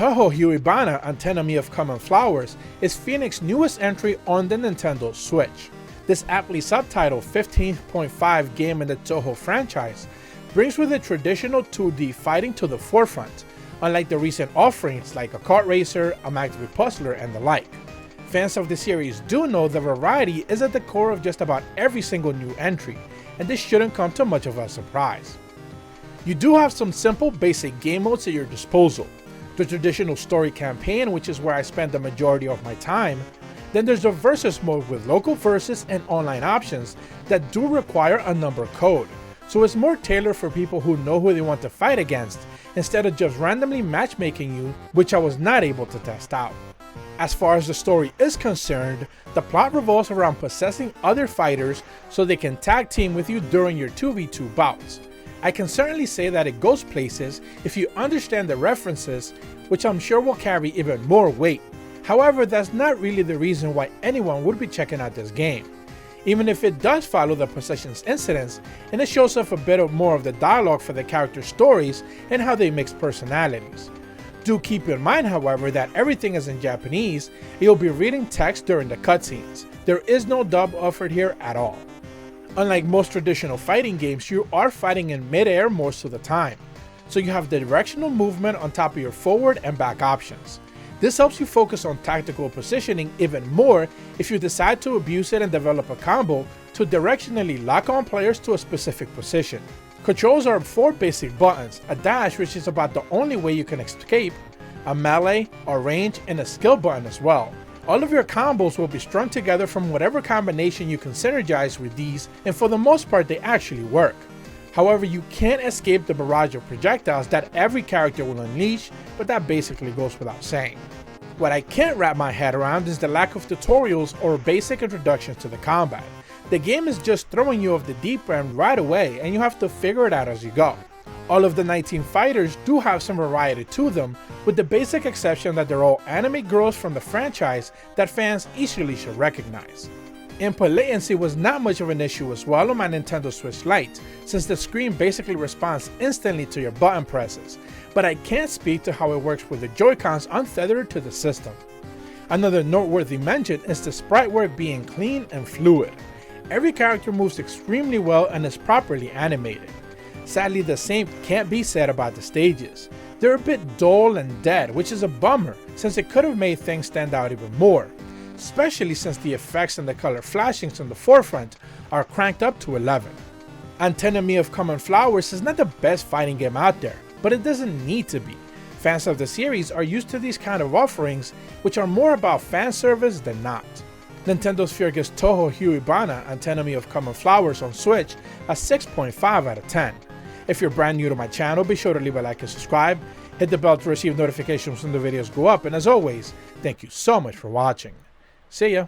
Touhou Hyouibana, Antinomy of Common Flowers is Phoenixx's newest entry on the Nintendo Switch. This aptly subtitled 15.5 game in the Touhou franchise brings with it traditional 2D fighting to the forefront, unlike the recent offerings like a kart racer, a Max Puzzler, and the like. Fans of the series do know the variety is at the core of just about every single new entry, and this shouldn't come to much of a surprise. You do have some simple basic game modes at your disposal. The traditional story campaign, which is where I spend the majority of my time. Then there's the versus mode with local versus and online options that do require a number code, so it's more tailored for people who know who they want to fight against instead of just randomly matchmaking you, which I was not able to test out. As far as the story is concerned, the plot revolves around possessing other fighters so they can tag team with you during your 2v2 bouts. I can certainly say that it goes places if you understand the references, which I'm sure will carry even more weight. However, that's not really the reason why anyone would be checking out this game. Even if it does follow the possessions incidents, and it shows off a bit more of the dialogue for the character stories and how they mix personalities. Do keep in mind, however, that everything is in Japanese, and you'll be reading text during the cutscenes. There is no dub offered here at all. Unlike most traditional fighting games, you are fighting in mid-air most of the time, so you have the directional movement on top of your forward and back options. This helps you focus on tactical positioning even more if you decide to abuse it and develop a combo to directionally lock on players to a specific position. Controls are 4 basic buttons, a dash which is about the only way you can escape, a melee, a range, and a skill button as well. All of your combos will be strung together from whatever combination you can synergize with these, and for the most part they actually work. However, you can't escape the barrage of projectiles that every character will unleash, but that basically goes without saying. What I can't wrap my head around is the lack of tutorials or basic introductions to the combat. The game is just throwing you off the deep end right away, and you have to figure it out as you go. All of the 19 fighters do have some variety to them, with the basic exception that they're all anime girls from the franchise that fans easily should recognize. Input latency was not much of an issue as well on my Nintendo Switch Lite, since the screen basically responds instantly to your button presses, but I can't speak to how it works with the Joy-Cons untethered to the system. Another noteworthy mention is the sprite work being clean and fluid. Every character moves extremely well and is properly animated. Sadly, the same can't be said about the stages. They're a bit dull and dead, which is a bummer since it could have made things stand out even more, especially since the effects and the color flashings on the forefront are cranked up to 11. Antinomy of Common Flowers is not the best fighting game out there, but it doesn't need to be. Fans of the series are used to these kind of offerings, which are more about fan service than not. Nintendo Sphere gives Touhou Hyouibana, Antinomy of Common Flowers on Switch a 6.5 out of 10. If you're brand new to my channel, be sure to leave a like and subscribe, hit the bell to receive notifications when the videos go up, and as always, thank you so much for watching. See ya!